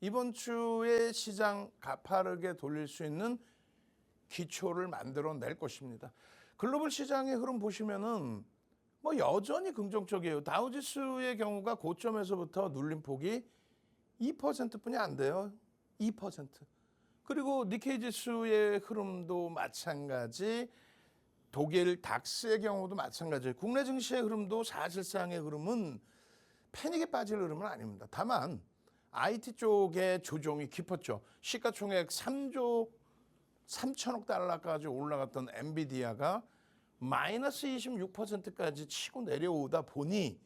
이번 주에 시장 가파르게 돌릴 수 있는 기초를 만들어낼 것입니다. 글로벌 시장의 흐름 보시면은 뭐 여전히 긍정적이에요. 다우지수의 경우가 고점에서부터 눌림폭이 2%뿐이 안 돼요. 2%. 그리고 니케이 지수의 흐름도 마찬가지, 독일 닥스의 경우도 마찬가지예요. 국내 증시의 흐름도 사실상의 흐름은 패닉에 빠질 흐름은 아닙니다. 다만 IT 쪽의 조정이 깊었죠. 시가총액 3조 3천억 달러까지 올라갔던 엔비디아가 마이너스 26%까지 치고 내려오다 보니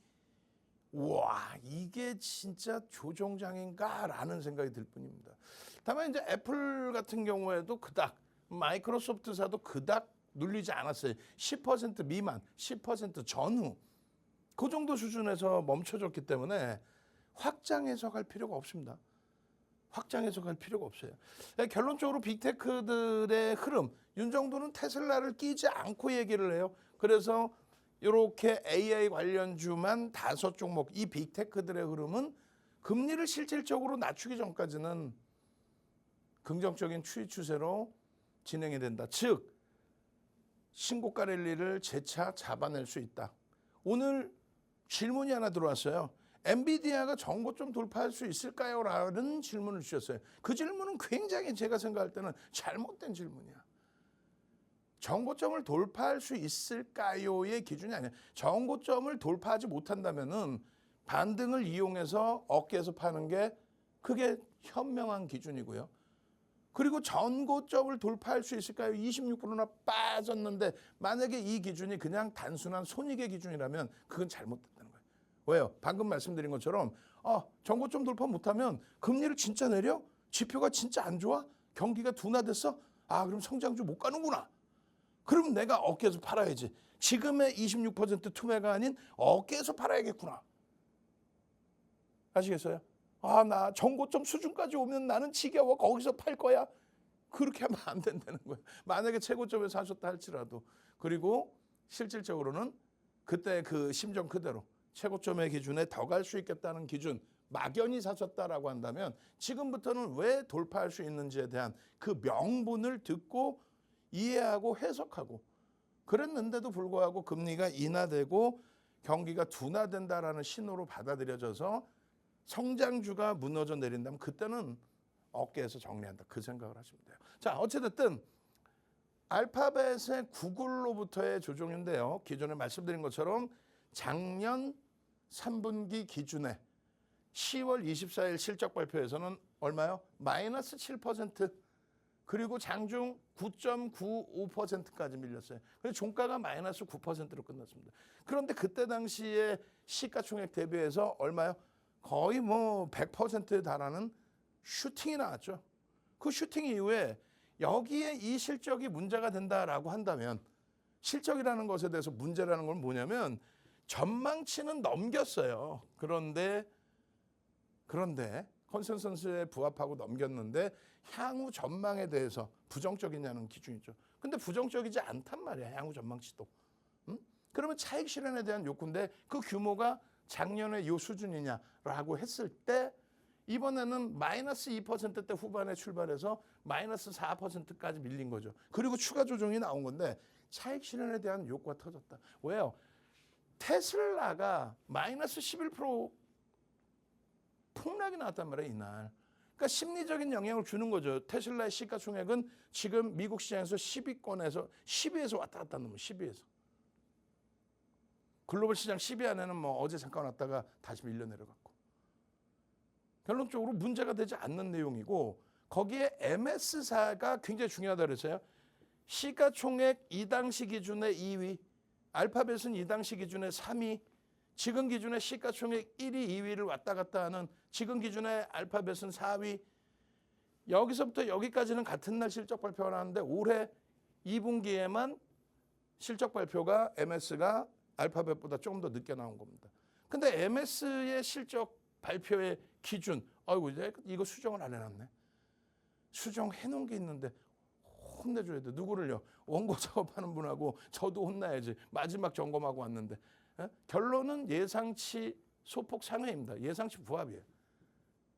와, 이게 진짜 조정장인가라는 생각이 들 뿐입니다. 다만 이제 애플 같은 경우에도 그닥, 마이크로소프트사도 그닥 눌리지 않았어요. 10% 미만, 10% 전후 그 정도 수준에서 멈춰졌기 때문에 확장 해석할 필요가 없습니다. 확장 해석할 필요가 없어요. 결론적으로 빅테크들의 흐름, 윤정도는 테슬라를 끼지 않고 얘기를 해요. 그래서 이렇게 AI 관련주만 5종목, 이 빅테크들의 흐름은 금리를 실질적으로 낮추기 전까지는 긍정적인 추이 추세로 진행이 된다. 즉, 신고가 랠리를 재차 잡아낼 수 있다. 오늘 질문이 하나 들어왔어요. 엔비디아가 전고점 돌파할 수 있을까요? 라는 질문을 주셨어요. 그 질문은 굉장히 제가 생각할 때는 잘못된 질문이야. 전고점을 돌파할 수 있을까요의 기준이 아니야. 전고점을 돌파하지 못한다면은 반등을 이용해서 어깨에서 파는 게 그게 현명한 기준이고요. 그리고 전고점을 돌파할 수 있을까요? 26%나 빠졌는데 만약에 이 기준이 그냥 단순한 손익의 기준이라면 그건 잘못됐다는 거예요. 왜요? 방금 말씀드린 것처럼 전고점 돌파 못하면 금리를 진짜 내려? 지표가 진짜 안 좋아? 경기가 둔화됐어? 그럼 성장주 못 가는구나. 그럼 내가 어깨에서 팔아야지. 지금의 26% 투매가 아닌 어깨에서 팔아야겠구나. 아시겠어요? 나 전고점 수준까지 오면 나는 지겨워. 거기서 팔 거야. 그렇게 하면 안 된다는 거예요. 만약에 최고점에서 하셨다 할지라도. 그리고 실질적으로는 그때 그 심정 그대로 최고점의 기준에 더 갈 수 있겠다는 기준, 막연히 사셨다라고 한다면 지금부터는 왜 돌파할 수 있는지에 대한 그 명분을 듣고 이해하고 해석하고, 그랬는데도 불구하고 금리가 인하되고 경기가 둔화된다라는 신호로 받아들여져서 성장주가 무너져 내린다면 그때는 어깨에서 정리한다. 그 생각을 하시면 돼요. 자, 어찌됐든 알파벳의 구글로부터의 조정인데요. 기존에 말씀드린 것처럼 작년 3분기 기준에 10월 24일 실적 발표에서는 얼마요? 마이너스 7%. 그리고 장중 9.95%까지 밀렸어요. 그래서 종가가 마이너스 9%로 끝났습니다. 그런데 그때 당시에 시가총액 대비해서 얼마요? 거의 뭐 100%에 달하는 슈팅이 나왔죠. 그 슈팅 이후에 여기에 이 실적이 문제가 된다라고 한다면, 실적이라는 것에 대해서 문제라는 건 뭐냐면 전망치는 넘겼어요. 그런데 컨센서스에 부합하고 넘겼는데 향후 전망에 대해서 부정적이냐는 기준이죠. 근데 부정적이지 않단 말이야, 향후 전망치도. 그러면 차익 실현에 대한 욕구인데 그 규모가 작년에 요 수준이냐라고 했을 때 이번에는 마이너스 2%대 후반에 출발해서 마이너스 4%까지 밀린 거죠. 그리고 추가 조정이 나온 건데 차익 실현에 대한 욕구가 터졌다. 왜요? 테슬라가 마이너스 11% 폭락이 나왔단 말이에요, 이날. 그러니까 심리적인 영향을 주는 거죠. 테슬라의 시가총액은 지금 미국 시장에서 10위권에서 10위에서 왔다 갔다 하는 거예요. 10위에서. 글로벌 시장 10위 안에는 뭐 어제 잠깐 왔다가 다시 밀려 내려갔고. 결론적으로 문제가 되지 않는 내용이고, 거기에 MS사가 굉장히 중요하다고 그랬어요. 시가총액 이 당시 기준의 2위, 알파벳은 이 당시 기준의 3위, 지금 기준의 시가총액 1위, 2위를 왔다 갔다 하는 지금 기준의 알파벳은 4위. 여기서부터 여기까지는 같은 날 실적 발표가 나왔는데 올해 2분기에만 실적 발표가 MS가 알파벳보다 조금 더 늦게 나온 겁니다. 근데 MS의 실적 발표의 기준, 이거 수정을 안 해놨네. 수정해 놓은 게 있는데 혼내줘야 돼. 누구를요? 원고 작업하는 분하고 저도 혼나야지. 마지막 점검하고 왔는데. 결론은 예상치 소폭 상회입니다. 예상치 부합이에요.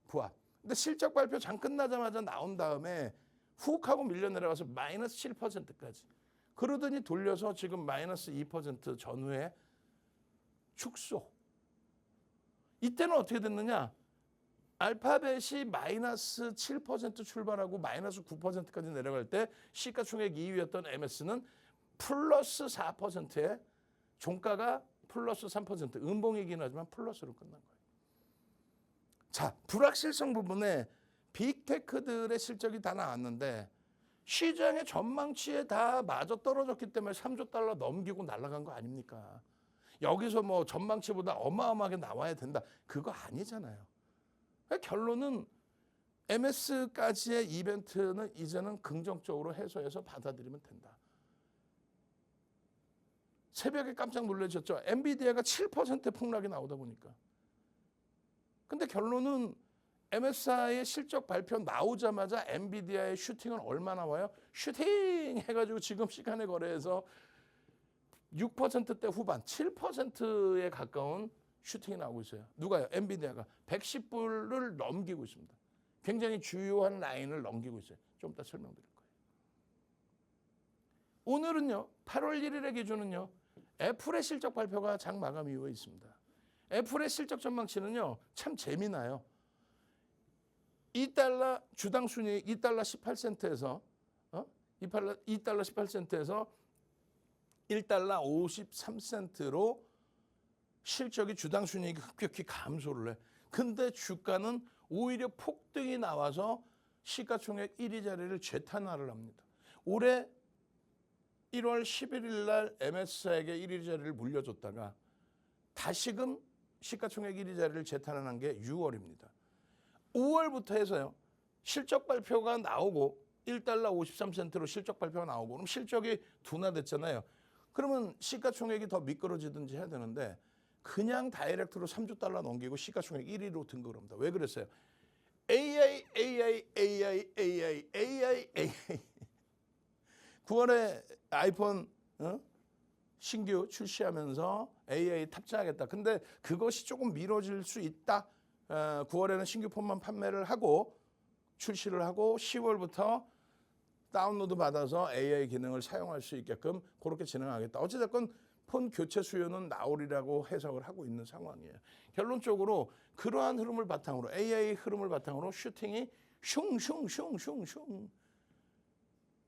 부합. 근데 실적 발표 장 끝나자마자 나온 다음에 훅 하고 밀려 내려가서 마이너스 7%까지. 그러더니 돌려서 지금 마이너스 2% 전후에 축소. 이때는 어떻게 됐느냐? 알파벳이 마이너스 7% 출발하고 마이너스 9%까지 내려갈 때 시가총액 2위였던 MS는 플러스 4%에 종가가 플러스 3%, 음봉이긴 하지만 플러스로 끝난 거예요. 자, 불확실성 부분에 빅테크들의 실적이 다 나왔는데 시장의 전망치에 다 맞아 떨어졌기 때문에 3조 달러 넘기고 날아간 거 아닙니까? 여기서 뭐 전망치보다 어마어마하게 나와야 된다. 그거 아니잖아요. 결론은 MS까지의 이벤트는 이제는 긍정적으로 해소해서 받아들이면 된다. 새벽에 깜짝 놀라셨죠? 엔비디아가 7% 폭락이 나오다 보니까. 근데 결론은 MSI의 실적 발표 나오자마자 엔비디아의 슈팅은 얼마나 와요? 슈팅 해가지고 지금 시간에 거래해서 6%대 후반, 7%에 가까운 슈팅이 나오고 있어요. 누가요? 엔비디아가 110불을 넘기고 있습니다. 굉장히 주요한 라인을 넘기고 있어요. 좀 이따 설명드릴 거예요. 오늘은요, 8월 1일의 기준은요, 애플의 실적 발표가 장 마감 이후에 있습니다. 애플의 실적 전망치는요, 참 재미나요. 2달러 주당 순이익 2달러 18센트에서 2달러 18센트에서 1달러 53센트로 실적이 주당 순이익이 급격히 감소를 해. 근데 주가는 오히려 폭등이 나와서 시가총액 1위 자리를 재탄하를 합니다. 올해 1월 11일 날 MS에게 1위 자리를 물려줬다가 다시금 시가총액 1위 자리를 재탄환한 게 6월입니다. 5월부터 해서요. 실적 발표가 나오고 1달러 53센트로 실적 발표가 나오고 그럼 실적이 둔화됐잖아요. 그러면 시가총액이 더 미끄러지든지 해야 되는데 그냥 다이렉트로 3조 달러 넘기고 시가총액 1위로 등극을 합니다. 왜 그랬어요? AI 9월에 아이폰 신규 출시하면서 AI 탑재하겠다. 근데 그것이 조금 미뤄질 수 있다. 9월에는 신규 폰만 판매를 하고 출시를 하고 10월부터 다운로드 받아서 AI 기능을 사용할 수 있게끔 그렇게 진행하겠다. 어찌됐건 폰 교체 수요는 나오리라고 해석을 하고 있는 상황이에요. 결론적으로 그러한 흐름을 바탕으로 AI 흐름을 바탕으로 슈팅이 슝슝슝슝슝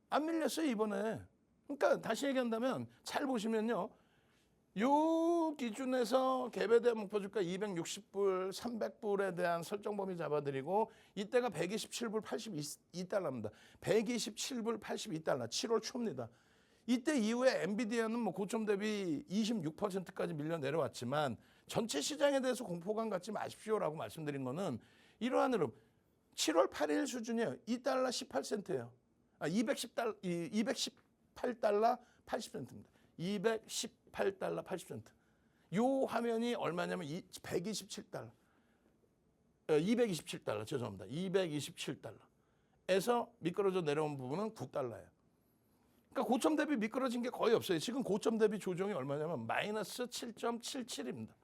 안 밀렸어요 이번에. 그러니까 다시 얘기한다면 잘 보시면요. 요 기준에서 개별대 목표주가 260불, 300불에 대한 설정 범위 잡아드리고 이때가 127불 82달러입니다. 127불 82달러 7월 초입니다. 이때 이후에 엔비디아는 뭐 고점 대비 26%까지 밀려 내려왔지만 전체 시장에 대해서 공포감 갖지 마십시오라고 말씀드린 거는 이러한 흐름. 7월 8일 수준이에요. 2달러 18센트예요. 218달러 80센트입니다. 218달러 80센트. 요 화면이 얼마냐면 127달러. 227달러 죄송합니다. 227달러에서 미끄러져 내려온 부분은 9달러예요. 그러니까 고점 대비 미끄러진 게 거의 없어요. 지금 고점 대비 조정이 얼마냐면 마이너스 7.77입니다.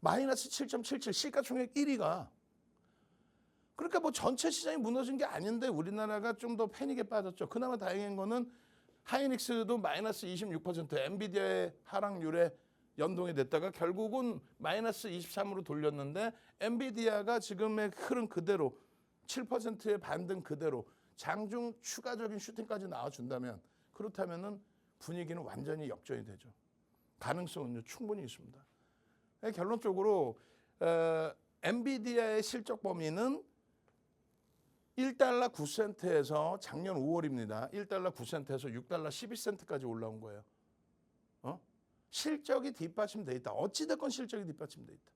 마이너스 7.77 시가총액 1위가. 그러니까 뭐 전체 시장이 무너진 게 아닌데 우리나라가 좀 더 패닉에 빠졌죠. 그나마 다행인 거는 하이닉스도 마이너스 26% 엔비디아의 하락률에 연동이 됐다가 결국은 마이너스 23으로 돌렸는데 엔비디아가 지금의 흐름 그대로 7%의 반등 그대로 장중 추가적인 슈팅까지 나와준다면 그렇다면은 분위기는 완전히 역전이 되죠. 가능성은 충분히 있습니다. 결론적으로 엔비디아의 실적 범위는 1달러 9센트에서 작년 5월입니다. 1달러 9센트에서 6달러 12센트까지 올라온 거예요. 실적이 뒷받침돼 있다. 어찌됐건 실적이 뒷받침돼 있다.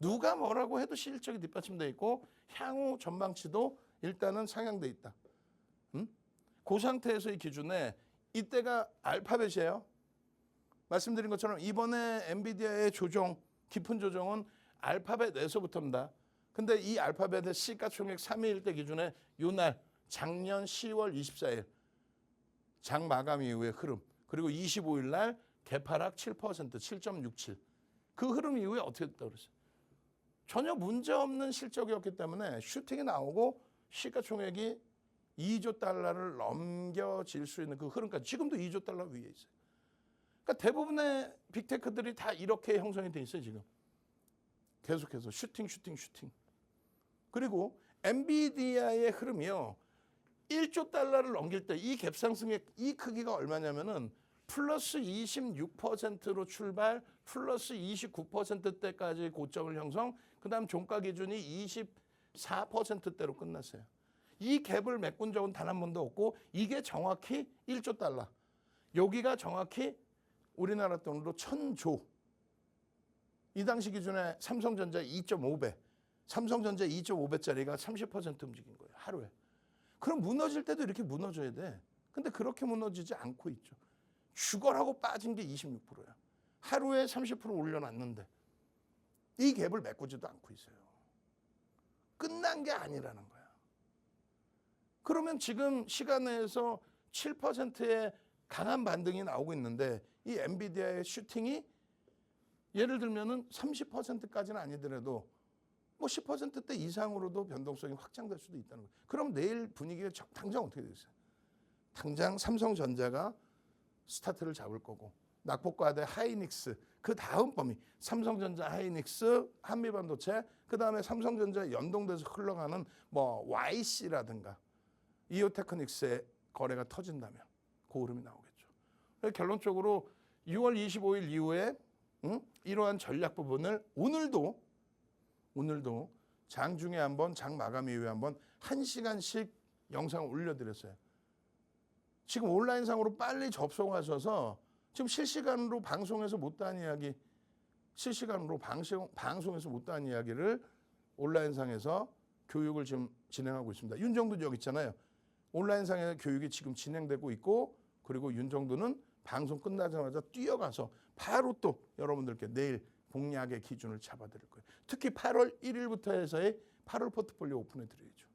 누가 뭐라고 해도 실적이 뒷받침돼 있고 향후 전망치도 일단은 상향돼 있다. 그 상태에서의 기준에 이때가 알파벳이에요. 말씀드린 것처럼 이번에 엔비디아의 조정, 깊은 조정은 알파벳에서부터입니다. 근데 이 알파벳의 시가총액 3위일 때 기준에 요날 작년 10월 24일 장 마감 이후의 흐름 그리고 25일 날 개파락 7%, 7.67 그 흐름 이후에 어떻게 됐다고 그랬어요? 전혀 문제없는 실적이었기 때문에 슈팅이 나오고 시가총액이 2조 달러를 넘겨질 수 있는 그 흐름까지 지금도 2조 달러 위에 있어요. 그러니까 대부분의 빅테크들이 다 이렇게 형성이 돼 있어요. 지금 계속해서 슈팅. 그리고 엔비디아의 흐름이요. 1조 달러를 넘길 때 이 갭상승의 이 크기가 얼마냐면은 플러스 26%로 출발, 플러스 29%대까지 고점을 형성, 그 다음 종가 기준이 24%대로 끝났어요. 이 갭을 메꾼 적은 단 한 번도 없고 이게 정확히 1조 달러. 여기가 정확히 우리나라 돈으로 1000조. 이 당시 기준에 삼성전자 2.5배, 삼성전자 2.5배짜리가 30% 움직인 거예요. 하루에. 그럼 무너질 때도 이렇게 무너져야 돼. 근데 그렇게 무너지지 않고 있죠. 죽어라고 빠진 게 26%야. 하루에 30% 올려놨는데 이 갭을 메꾸지도 않고 있어요. 끝난 게 아니라는 거야. 그러면 지금 시간 내에서 7%의 강한 반등이 나오고 있는데 이 엔비디아의 슈팅이 예를 들면은 30%까지는 아니더라도 뭐 10%대 이상으로도 변동성이 확장될 수도 있다는 거예요. 그럼 내일 분위기가 당장 어떻게 되겠어요? 당장 삼성전자가 스타트를 잡을 거고 낙폭과대 하이닉스 그 다음 범위 삼성전자 하이닉스 한미반도체 그 다음에 삼성전자 연동돼서 흘러가는 뭐 YC라든가 이오테크닉스의 거래가 터진다면 그 흐름이 나오겠죠. 결론적으로 6월 25일 이후에 이러한 전략 부분을 오늘도 장중에 한번 장 마감 이후에 한번 1시간씩 영상을 올려드렸어요. 지금 온라인상으로 빨리 접속하셔서 지금 실시간으로 방송에서 못다한 이야기, 실시간으로 방송에서 못다한 이야기를 온라인상에서 교육을 지금 진행하고 있습니다. 윤정도 여기 있잖아요. 온라인상의 교육이 지금 진행되고 있고 그리고 윤정도는 방송 끝나자마자 뛰어가서 바로 또 여러분들께 내일 공략의 기준을 잡아드릴 거예요. 특히 8월 1일부터 해서의 8월 포트폴리오 오픈해드려야죠.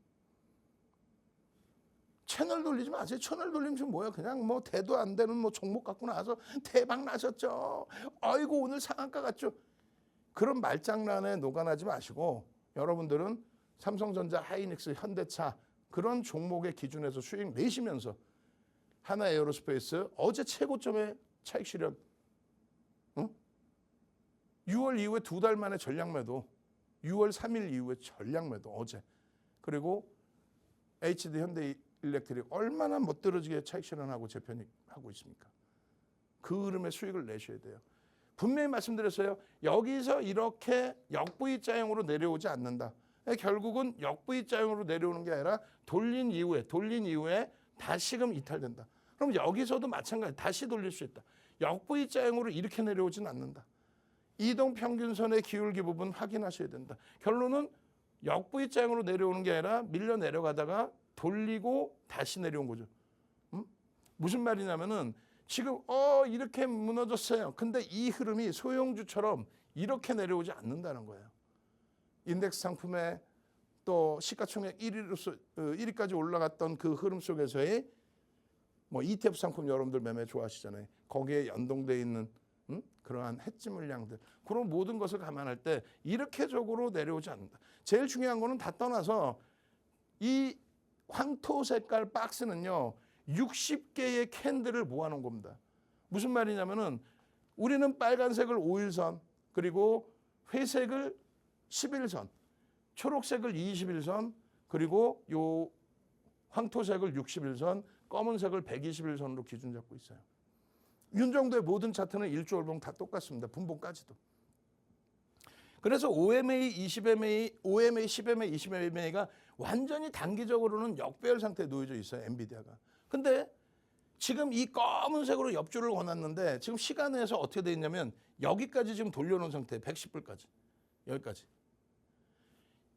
채널 돌리지 마세요. 채널 돌리면 지금 뭐야? 그냥 뭐 대도 안 되는 뭐 종목 갖고 나와서 대박 나셨죠. 아이고 오늘 상한가 갔죠. 그런 말장난에 녹아나지 마시고 여러분들은 삼성전자, 하이닉스, 현대차 그런 종목의 기준에서 수익 내시면서 하나에어로스페이스 어제 최고점의 차익 실현 6월 이후에 2달 만에 전략 매도 6월 3일 이후에 전략 매도 어제 그리고 HD 현대일렉트릭 얼마나 멋들어지게 차익 실현하고 재편하고 있습니까? 그 흐름의 수익을 내셔야 돼요. 분명히 말씀드렸어요. 여기서 이렇게 역V자형으로 내려오지 않는다. 결국은 역V자형으로 내려오는 게 아니라 돌린 이후에 다시금 이탈된다. 그럼 여기서도 마찬가지 다시 돌릴 수 있다. 역V자형으로 이렇게 내려오진 않는다. 이동평균선의 기울기 부분 확인하셔야 된다. 결론은 역V자형으로 내려오는 게 아니라 밀려 내려가다가 돌리고 다시 내려온 거죠. 무슨 말이냐면은 지금 이렇게 무너졌어요. 근데 이 흐름이 소형주처럼 이렇게 내려오지 않는다는 거예요. 인덱스 상품의 또 시가총액 1위까지 올라갔던 그 흐름 속에서의 뭐 ETF 상품 여러분들 매매 좋아하시잖아요. 거기에 연동돼 있는 그러한 해지 물량들 그런 모든 것을 감안할 때 이렇게적으로 내려오지 않는다. 제일 중요한 거는 다 떠나서 이 황토 색깔 박스는요 60개의 캔들을 모아놓은 겁니다. 무슨 말이냐면은 우리는 빨간색을 5일선 그리고 회색을 11선 초록색을 21선 그리고 요 황토색을 61선 검은색을 121선으로 기준 잡고 있어요. 윤정도의 모든 차트는 일조월봉 다 똑같습니다. 분봉까지도. 그래서 OMA, 20MA, OMA, 10MA, 20MA가 완전히 단기적으로는 역배열 상태에 놓여져 있어요. 엔비디아가. 근데 지금 이 검은색으로 옆줄을 권았는데 지금 시간에서 어떻게 돼 있냐면 여기까지 지금 돌려놓은 상태 110불까지. 여기까지.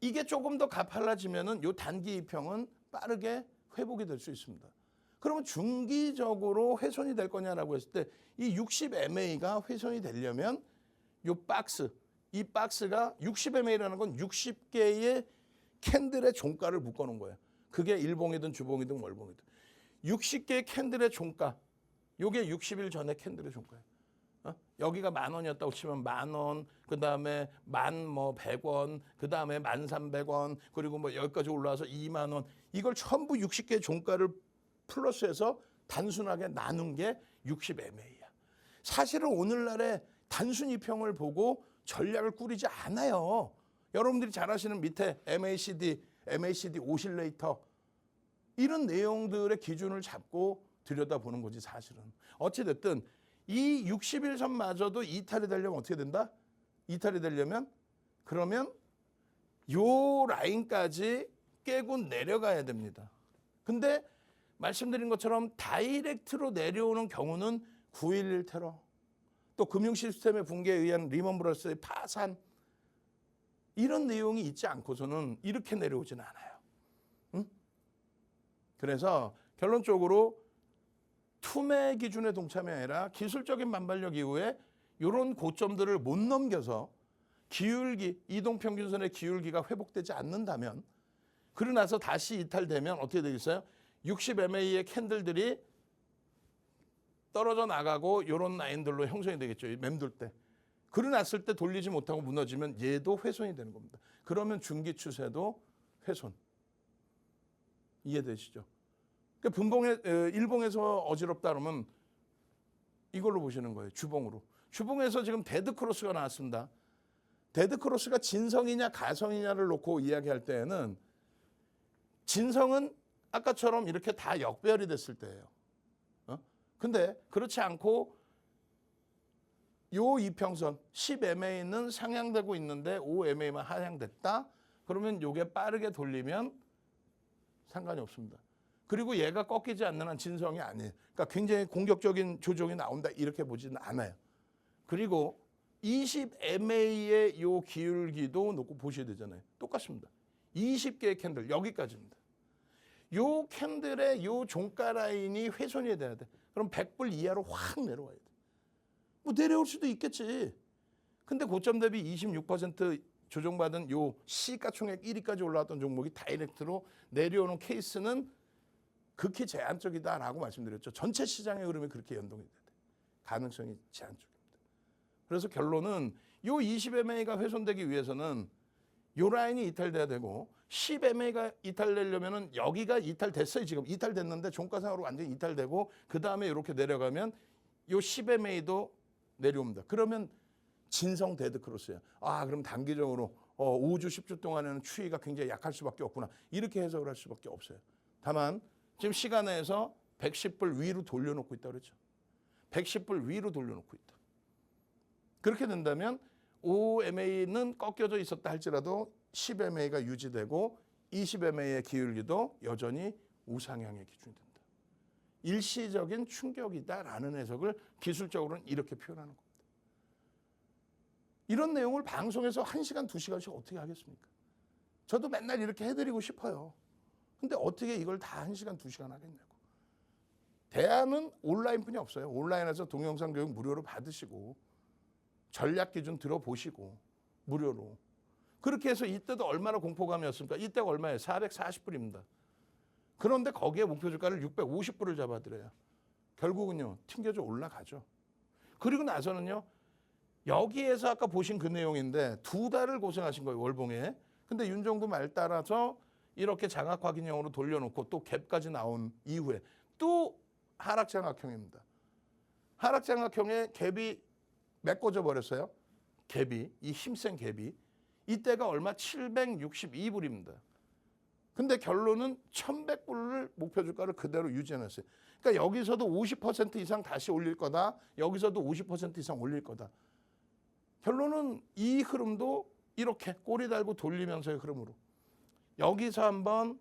이게 조금 더 가팔라지면은 요 단기 이평은 빠르게 회복이 될 수 있습니다. 그러면 중기적으로 훼손이 될 거냐라고 했을 때 이 60MA가 훼손이 되려면 이 박스가 60MA라는 건 60개의 캔들의 종가를 묶어놓은 거예요. 그게 일봉이든 주봉이든 월봉이든. 60개의 캔들의 종가, 요게 60일 전에 캔들의 종가예요. 여기가 10,000원이었다고 치면 10,000원, 그 다음에 100원, 그 다음에 1,300원, 그리고 뭐 여기까지 올라와서 20,000원. 이걸 전부 60개 종가를 플러스해서 단순하게 나눈 게 60MA야. 사실은 오늘날의 단순 이평을 보고 전략을 꾸리지 않아요. 여러분들이 잘 아시는 밑에 MACD 오실레이터 이런 내용들의 기준을 잡고 들여다보는 거지 사실은. 어찌됐든 이 60일선마저도 이탈이 되려면 어떻게 된다? 이탈이 되려면 그러면 요 라인까지 깨고 내려가야 됩니다. 근데 말씀드린 것처럼 다이렉트로 내려오는 경우는 9.11 테러, 또 금융 시스템의 붕괴에 의한 리먼 브러스의 파산 이런 내용이 있지 않고서는 이렇게 내려오진 않아요. 응? 그래서 결론적으로 투매 기준의 동참이 아니라 기술적인 반발력 이후에 이런 고점들을 못 넘겨서 기울기, 이동평균선의 기울기가 회복되지 않는다면 그러고 나서 다시 이탈되면 어떻게 되겠어요? 60MA의 캔들들이 떨어져 나가고 이런 라인들로 형성이 되겠죠. 맴돌 때. 그러고 났을 때 돌리지 못하고 무너지면 얘도 훼손이 되는 겁니다. 그러면 중기 추세도 훼손. 이해되시죠? 일봉에서 어지럽다 그러면 이걸로 보시는 거예요. 주봉으로. 주봉에서 지금 데드크로스가 나왔습니다. 데드크로스가 진성이냐 가성이냐를 놓고 이야기할 때에는 진성은 아까처럼 이렇게 다 역배열이 됐을 때예요. 근데 그렇지 않고 요 이평선 10MA는 상향되고 있는데 5MA만 하향됐다. 그러면 요게 빠르게 돌리면 상관이 없습니다. 그리고 얘가 꺾이지 않는 한 진성이 아니에요. 그러니까 굉장히 공격적인 조정이 나온다 이렇게 보지는 않아요. 그리고 20MA의 요 기울기도 놓고 보셔야 되잖아요. 똑같습니다. 20개의 캔들 여기까지입니다. 요 캔들의 요 종가 라인이 훼손이 돼야 돼. 그럼 100불 이하로 확 내려와야 돼. 뭐 내려올 수도 있겠지. 근데 고점 대비 26% 조정받은 요 시가총액 1위까지 올라왔던 종목이 다이렉트로 내려오는 케이스는 극히 제한적이다라고 말씀드렸죠. 전체 시장의 흐름이 그렇게 연동이 돼야 돼. 가능성이 제한적입니다. 그래서 결론은 요 20MA가 훼손되기 위해서는 요 라인이 이탈돼야 되고 10MA가 이탈되려면은 여기가 이탈됐어요. 지금 이탈됐는데 종가상으로 완전히 이탈되고 그 다음에 이렇게 내려가면 요 10MA도 내려옵니다. 그러면 진성 데드크로스예요. 아 그럼 단기적으로 5주 10주 동안에는 추이가 굉장히 약할 수밖에 없구나. 이렇게 해석을 할 수밖에 없어요. 다만 지금 시간에서 110불 위로 돌려놓고 있다고 그랬죠. 110불 위로 돌려놓고 있다. 그렇게 된다면 5MA는 꺾여져 있었다 할지라도 10MA가 유지되고 20MA의 기울기도 여전히 우상향의 기준이 된다. 일시적인 충격이다라는 해석을 기술적으로는 이렇게 표현하는 겁니다. 이런 내용을 방송에서 1시간, 2시간씩 어떻게 하겠습니까? 저도 맨날 이렇게 해드리고 싶어요. 근데 어떻게 이걸 다 1시간, 2시간 하겠냐고. 대안은 온라인뿐이 없어요. 온라인에서 동영상 교육 무료로 받으시고 전략 기준 들어보시고 무료로. 그렇게 해서 이때도 얼마나 공포감이었습니까? 이때가 얼마예요? 440불입니다. 그런데 거기에 목표 주가를 650불을 잡아드려요. 결국은요. 튕겨져 올라가죠. 그리고 나서는요. 여기에서 아까 보신 그 내용인데 2달을 고생하신 거예요. 월봉에. 근데 윤정도 말 따라서 이렇게 장악 확인형으로 돌려놓고 또 갭까지 나온 이후에 또 하락 장악형입니다. 하락 장악형의 갭이 메꿔져 버렸어요. 갭이, 이 힘센 갭이. 이때가 얼마? 762불입니다. 근데 결론은 1100불을 목표 주가를 그대로 유지해놨어요. 그러니까 여기서도 50% 이상 다시 올릴 거다. 여기서도 50% 이상 올릴 거다. 결론은 이 흐름도 이렇게 꼬리 달고 돌리면서의 흐름으로. 여기서 한 번,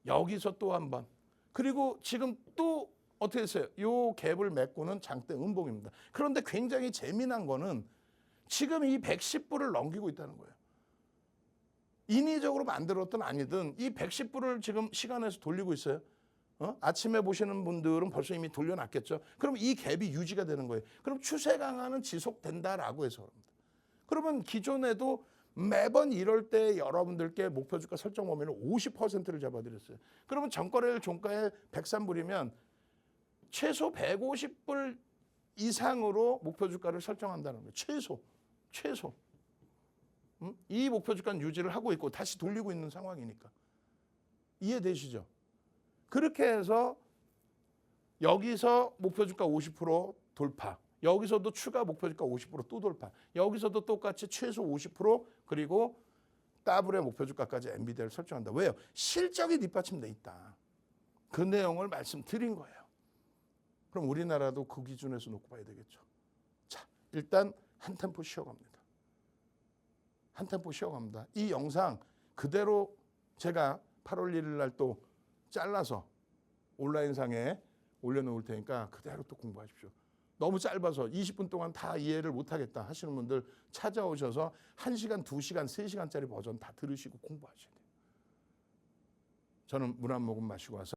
여기서 또 한 번. 그리고 지금 또 어떻게 했어요? 요 갭을 메꾸는 장대 음봉입니다. 그런데 굉장히 재미난 거는 지금 이 110불을 넘기고 있다는 거예요. 인위적으로 만들었든 아니든 이 110불을 지금 시간에서 돌리고 있어요. 아침에 보시는 분들은 벌써 이미 돌려놨겠죠. 그럼 이 갭이 유지가 되는 거예요. 그럼 추세 강화는 지속된다라고 해서 그럽니다. 그러면 기존에도 매번 이럴 때 여러분들께 목표 주가 설정 범위를 50%를 잡아드렸어요. 그러면 전거래일 종가에 103불이면 최소 150불 이상으로 목표 주가를 설정한다는 거예요. 최소. 이 목표 주가는 유지를 하고 있고 다시 돌리고 있는 상황이니까. 이해되시죠? 그렇게 해서 여기서 목표 주가 50% 돌파. 여기서도 추가 목표 주가 50%또 돌파. 여기서도 똑같이 최소 50% 그리고 더블의 목표 주가까지 엔비디아를 설정한다. 왜요? 실적이 뒷받침돼 있다. 그 내용을 말씀드린 거예요. 그럼 우리나라도 그 기준에서 놓고 봐야 되겠죠. 자, 일단 한 템포 쉬어갑니다. 한 템포 쉬어갑니다. 이 영상 그대로 제가 8월 1일 날 또 잘라서 온라인상에 올려놓을 테니까 그대로 또 공부하십시오. 너무 짧아서 20분 동안 다 이해를 못하겠다 하시는 분들 찾아오셔서 1시간, 2시간, 3시간짜리 버전 다 들으시고 공부하셔야 돼요. 저는 물 한 모금 마시고 와서